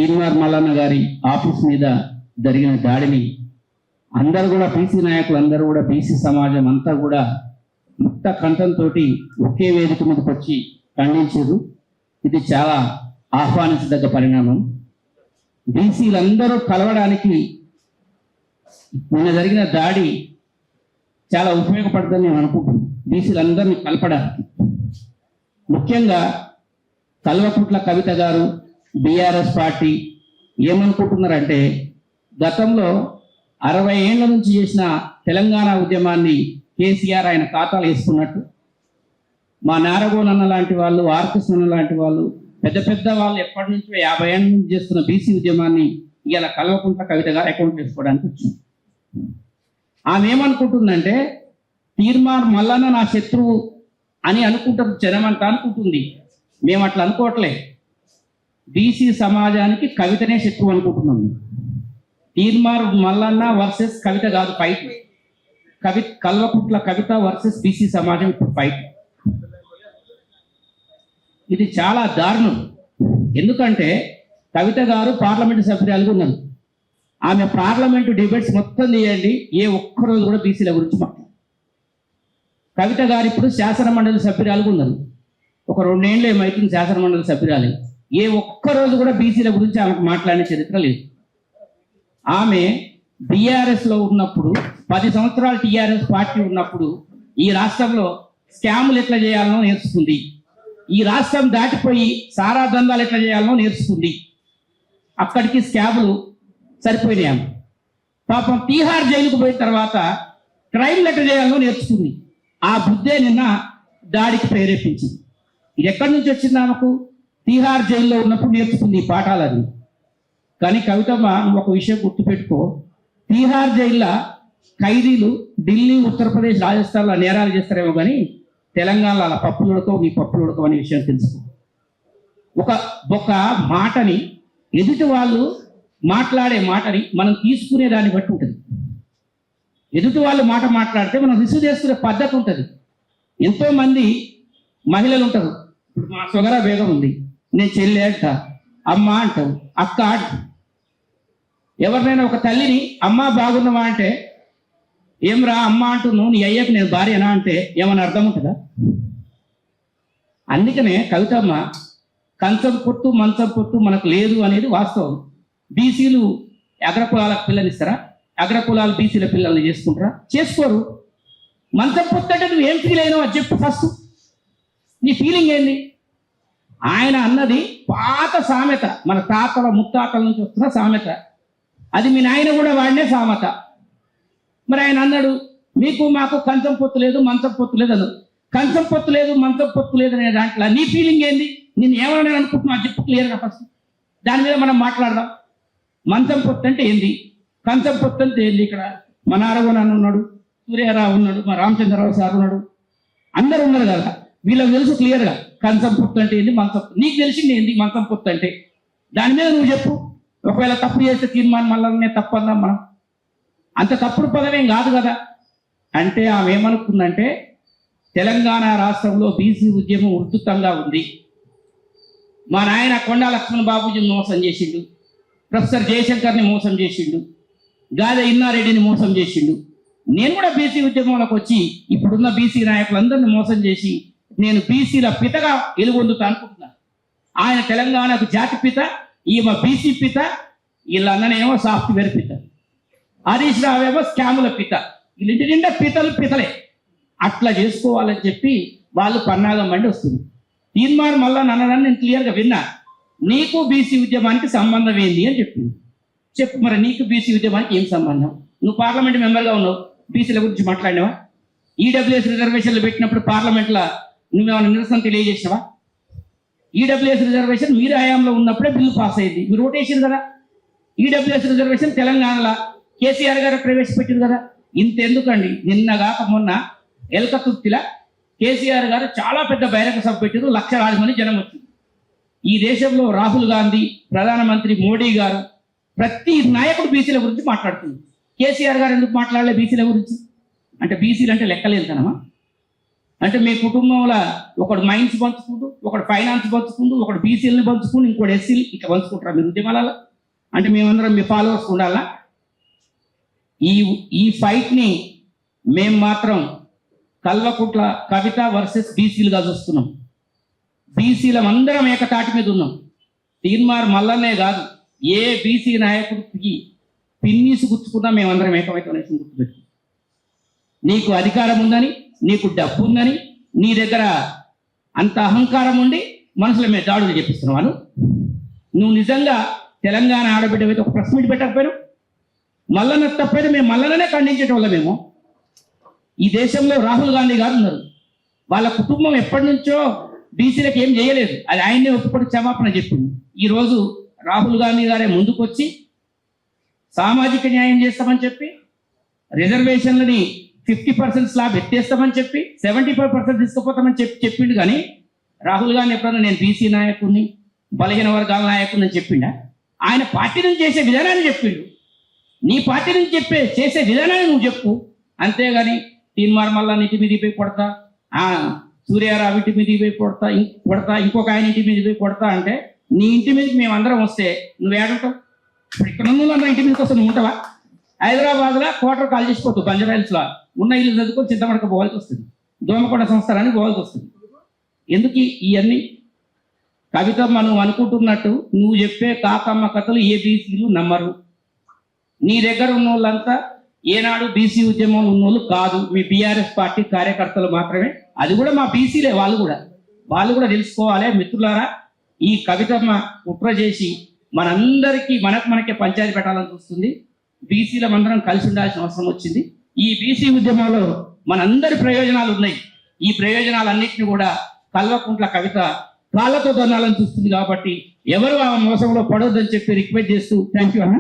తీన్మార్ మల్లన్న గారి ఆఫీస్ మీద జరిగిన దాడిని అందరూ కూడా బీసీ నాయకులు అందరూ కూడా బీసీ సమాజం అంతా కూడా ముక్త కంఠంతో ఒకే వేదిక మీదకి వచ్చి ఖండించారు. ఇది చాలా ఆహ్వానించదగ్గ పరిణామం. బీసీలందరూ కలవడానికి నిన్న జరిగిన దాడి చాలా ఉపయోగపడుతుందని నేను అనుకుంటున్నాను. బీసీలందరినీ కలపడానికి ముఖ్యంగా కల్వకుంట్ల కవిత గారు బీఆర్ఎస్ పార్టీ ఏమనుకుంటున్నారంటే, గతంలో 60 ఏళ్ల నుంచి చేసిన తెలంగాణ ఉద్యమాన్ని కేసీఆర్ ఆయన ఖాతాలు వేసుకున్నట్టు, మా నారగోనన్న లాంటి వాళ్ళు, ఆర్కృష్ణ లాంటి వాళ్ళు, పెద్ద పెద్ద వాళ్ళు ఎప్పటి నుంచో 50 ఏళ్ళ నుంచి చేస్తున్న బీసీ ఉద్యమాన్ని ఇలా కల్వకుంట్ల కవిత గారు అకౌంట్ వేసుకోవడానికి వచ్చింది. ఆమె ఏమనుకుంటుందంటే, తీర్మార్ మల్లన్న నా శత్రువు అని అనుకుంటారు, జనమంతా అనుకుంటుంది. మేము అట్లా అనుకోవట్లే. బీసీ సమాజానికి కవితనే శత్రువు అనుకుంటున్నాము. తీర్మార్ మల్లన్న వర్సెస్ కవిత కాదు fight. Kalvakuntla Kavitha versus BC సమాజం ఇప్పుడు ఫైట్. ఇది చాలా దారుణం. ఎందుకంటే కవిత గారు పార్లమెంటు సభ్యురాలుగా ఉన్నారు. ఆమె పార్లమెంటు డిబేట్స్ మొత్తం తీయండి, ఏ ఒక్కరోజు కూడా బీసీల గురించి మాట్లాడారు. కవిత గారు ఇప్పుడు శాసన మండలి సభ్యురాలుగా ఉన్నారు. ఒక 2 ఏళ్ళు ఏమైతుంది శాసన మండలి సభ్యురాలు. ఏ ఒక్కరోజు కూడా బీసీల గురించి ఆమెకు మాట్లాడిన చరిత్ర లేదు. ఆమె బీఆర్ఎస్లో ఉన్నప్పుడు 10 సంవత్సరాలు టీఆర్ఎస్ పార్టీ ఉన్నప్పుడు ఈ రాష్ట్రంలో స్కాములు ఎట్లా చేయాలనో నేర్చుకుంది. ఈ రాష్ట్రం దాటిపోయి సారా దందాలు ఎట్లా చేయాలనో నేర్చుకుంది. అక్కడికి స్కాములు సరిపోయినాయి. పాపం తీహార్ జైలుకు పోయిన తర్వాత క్రైమ్ ఎట్లా చేయాలనో నేర్చుకుంది. ఆ బుద్ధే నిన్న దాడికి ప్రేరేపించింది. ఇది ఎక్కడి నుంచి వచ్చింది? ఆమెకు తీహార్ జైల్లో ఉన్నప్పుడు నేర్చుకుంది ఈ పాఠాలని. కానీ కవితమ్మ, ఒక విషయం గుర్తుపెట్టుకో, తీహార్ జైల్లో ఖైదీలు ఢిల్లీ, ఉత్తరప్రదేశ్, రాజస్థాన్లో నేరాలు చేస్తారేమో కానీ తెలంగాణలో అలా పప్పులు ఉడకవు, నీ పప్పులు ఉడకవు అనే విషయం తెలుసుకో. ఒక మాటని, ఎదుటి వాళ్ళు మాట్లాడే మాటని మనం తీసుకునే దాన్ని బట్టి ఉంటుంది. ఎదుటి వాళ్ళు మాట మాట్లాడితే మనం రిసీవ్ చేసుకునే పద్ధతి ఉంటుంది. ఎంతోమంది మహిళలు ఉంటారు. ఇప్పుడు మా సొగరా బేగం ఉంది, నేను చెల్లి అంట, అమ్మ అంటావు, అక్క అంటావు. ఎవరినైనా ఒక తల్లిని అమ్మ బాగున్నావా అంటే, ఏం రా అమ్మ అంటున్నావు, నీ అయ్యకు నేను భార్యనా అంటే ఏమన్నా అర్థం ఉంటుందా? అందుకనే కవితమ్మ కంచం పొత్తు మంచం పొత్తు మనకు లేదు అనేది వాస్తవం. బీసీలు అగ్రకులాలకు పిల్లనిస్తారా? అగ్రకులాలు బీసీల పిల్లల్ని చేసుకుంటారా? చేసుకోరు. మంచం పొత్తు అంటే నువ్వు ఏం ఫీల్ అయినావు అది చెప్పు ఫస్ట్. నీ ఫీలింగ్ ఏంది? ఆయన అన్నది పాత సామెత, మన తాతల ముత్తాతల నుంచి వస్తున్న సామెత. అది మీ నాయన కూడా వాడినే సామెత. మరి ఆయన అన్నాడు, మీకు మాకు కంచం పొత్తు లేదు, మంచం పొత్తు లేదు అన్నాడు. కంచం పొత్తు లేదు, మంచం పొత్తు లేదు అనే దాంట్లో నీ ఫీలింగ్ ఏంది? నేను ఏమన్నా అనుకుంటున్నా అది చెప్పు క్లియర్గా ఫస్ట్. దాని మీద మనం మాట్లాడదాం. మంచం పొత్తు అంటే ఏంది, కంచం పొత్తు అంటే ఏంది? ఇక్కడ మా నారగోనన్న ఉన్నాడు, సూర్యారావు ఉన్నాడు, మా రామచంద్రరావు సార్ ఉన్నాడు, అందరు ఉన్నారు కదా. వీళ్ళకి తెలుసు క్లియర్గా కంచం పొత్తు అంటే ఏంది, మంచం. నీకు తెలిసింది ఏంది మంచం పొత్తు అంటే? దాని మీద నువ్వు చెప్పు. ఒకవేళ తప్పు చేస్తే తీర్మానం మళ్ళీ తప్పు అందాం మనం. అంత తప్పుడు పదమేం కాదు కదా. అంటే ఆమె ఏమనుకుందంటే, తెలంగాణ రాష్ట్రంలో బీసీ ఉద్యమం ఉధృతంగా ఉంది. మా నాయన కొండా లక్ష్మణ్ బాబుజీని మోసం చేసిండు, ప్రొఫెసర్ జయశంకర్ని మోసం చేసిండు, గాదె ఇన్నారెడ్డిని మోసం చేసిండు. నేను కూడా బీసీ ఉద్యమంలోకి వచ్చి ఇప్పుడున్న బీసీ నాయకులందరినీ మోసం చేసి నేను బీసీల పితగా వెలుగొందుతా అనుకుంటున్నాను. ఆయన తెలంగాణకు జాతి పిత, ఈమె బీసీ పిత, వీళ్ళన్ననేమో సాఫ్ట్వేర్ పిత, హరీష్ రావేమో స్కాముల పిత. వీళ్ళింటి నిండా పితలే. అట్లా చేసుకోవాలని చెప్పి వాళ్ళు పన్నాగం మండి వస్తుంది. తీర్మానం మళ్ళా నన్నదని నేను క్లియర్గా విన్నా. నీకు బీసీ ఉద్యమానికి సంబంధం ఏంది అని చెప్పింది. చెప్పు మరి, నీకు బీసీ ఉద్యమానికి ఏం సంబంధం? నువ్వు పార్లమెంట్ మెంబర్గా ఉన్నావు, బీసీల గురించి మాట్లాడినావా? ఈడబ్ల్యూఎస్ రిజర్వేషన్లు పెట్టినప్పుడు పార్లమెంట్లో నువ్వేమైనా నిరసన తెలియజేసినావా? ఈడబ్ల్యూఎస్ రిజర్వేషన్ మీరు హయాంలో ఉన్నప్పుడే బిల్లు పాస్ అయింది, మీరు ఓటేసారు కదా. ఈడబ్ల్యూఎస్ రిజర్వేషన్ తెలంగాణలో కేసీఆర్ గారు ప్రవేశపెట్టింది కదా. ఇంతెందుకండి, నిన్నగాక మొన్న ఎల్కతుర్తిలా కేసీఆర్ గారు చాలా పెద్ద బహిరంగ సభ పెట్టారు, 1,00,000 మంది జనం వచ్చింది. ఈ దేశంలో రాహుల్ గాంధీ, ప్రధానమంత్రి మోడీ గారు, ప్రతి నాయకుడు బీసీల గురించి మాట్లాడుతుంది. కేసీఆర్ గారు ఎందుకు మాట్లాడలే బీసీల గురించి? అంటే బీసీలు అంటే లెక్కలేదనమా? అంటే మీ కుటుంబంలో ఒకడు మైన్స్ పంచుకుంటూ, ఒకడు ఫైనాన్స్ పంచుకుంటూ, ఒకడు బీసీలని పంచుకుంటూ, ఇంకోటి ఎస్సీలు ఇట్లా పంచుకుంటారా మీరు ఉద్యమాలలో? అంటే మేమందరం మీ ఫాలోవర్స్ ఉండాలా? ఈ ఫైట్ని మేము మాత్రం కల్వకుట్ల కవిత వర్సెస్ బీసీలుగా చూస్తున్నాం. బీసీలం అందరం ఏకతాటి మీద ఉన్నాం. తీన్మార్ మల్లన్నే కాదు, ఏ బీసీ నాయకుడికి పిన్నీసు గుచ్చుకున్నా మేమందరం ఏకమైతే గుర్తుపెట్టు. నీకు అధికారం ఉందని, నీకు డబ్బు ఉందని, నీ దగ్గర అంత అహంకారం ఉండి మనుషుల మీద దాడులు చేపిస్తున్నావు. నువ్వు నిజంగా తెలంగాణ ఆడబిడ్డ మీద ఒక ప్రెస్ మీట్ పెట్టకపోయాను, మల్లన్న తప్పైతే మేము మల్లన్ననే ఖండించేటోళ్ళం. మేము ఈ దేశంలో రాహుల్ గాంధీ గారు ఉన్నారు, వాళ్ళ కుటుంబం ఎప్పటి నుంచో బీసీలకు ఏం చేయలేదు, అది ఆయన్నే ఒప్పుకొని క్షమాపణ చెప్పింది. ఈరోజు రాహుల్ గాంధీ గారే ముందుకొచ్చి సామాజిక న్యాయం చేస్తామని చెప్పి, రిజర్వేషన్లని 50% స్లాబ్ ఎత్తేస్తామని చెప్పి 75% తీసుకుపోతామని చెప్పిండు. కానీ రాహుల్ గాంధీ ఎప్పుడన్నా నేను బీసీ నాయకుడిని, బలహీన వర్గాల నాయకుడిని అని చెప్పిండా? ఆయన పార్టీ నుంచి చేసే విధానాన్ని చెప్పిండు. నీ పార్టీ నుంచి చేసే విధానాన్ని నువ్వు చెప్పు, అంతేగాని తీన్మార్ మళ్ళా ఇంటి మీద పోయి కొడతా, సూర్యారావు ఇంటి మీద పోయి కొడతా, ఇంకొక ఆయన ఇంటి మీద పోయి కొడతా అంటే నీ ఇంటి మీదకి మేమందరం వస్తే నువ్వు ఏడుంటావు? ఇప్పుడు ఇక్కడ ఉన్న ఇంటి మీదకి వస్తే నువ్వు ఉంటావా? హైదరాబాద్లో క్వార్టర్ కాల్ చేసిపోతావు, బంజారాహిల్స్లో ఉన్న ఇల్లు చదువుకొని చింతమడక పోవాల్సి వస్తుంది, దోమకొండ సంస్థలని పోవాల్సి వస్తుంది. ఎందుకు ఇవన్నీ? కవితమ్మ, నువ్వు అనుకుంటున్నట్టు నువ్వు చెప్పే కాకమ్మ కథలు ఏ బీసీలు నమ్మరు. నీ దగ్గర ఉన్న వాళ్ళంతా ఏనాడు బీసీ ఉద్యమంలో ఉన్నోళ్ళు కాదు, మీ బీఆర్ఎస్ పార్టీ కార్యకర్తలు మాత్రమే. అది కూడా మా బీసీలే, వాళ్ళు కూడా తెలుసుకోవాలి. మిత్రులారా, ఈ కవితమ్మ కుట్ర చేసి మనందరికీ మనకే పంచాయతీ పెట్టాలని చూస్తుంది. బీసీల అందరం కలిసి ఉండాల్సిన అవసరం వచ్చింది. ఈ బీసీ ఉద్యమంలో మనందరి ప్రయోజనాలు ఉన్నాయి. ఈ ప్రయోజనాలన్నింటినీ కూడా కల్వకుంట్ల కవిత కాళ్ళతో దొన్నాలని చూస్తుంది. కాబట్టి ఎవరు ఆ మోసంలో పడొద్దని చెప్పి రిక్వెస్ట్ చేస్తూ థ్యాంక్ యూ అన్న.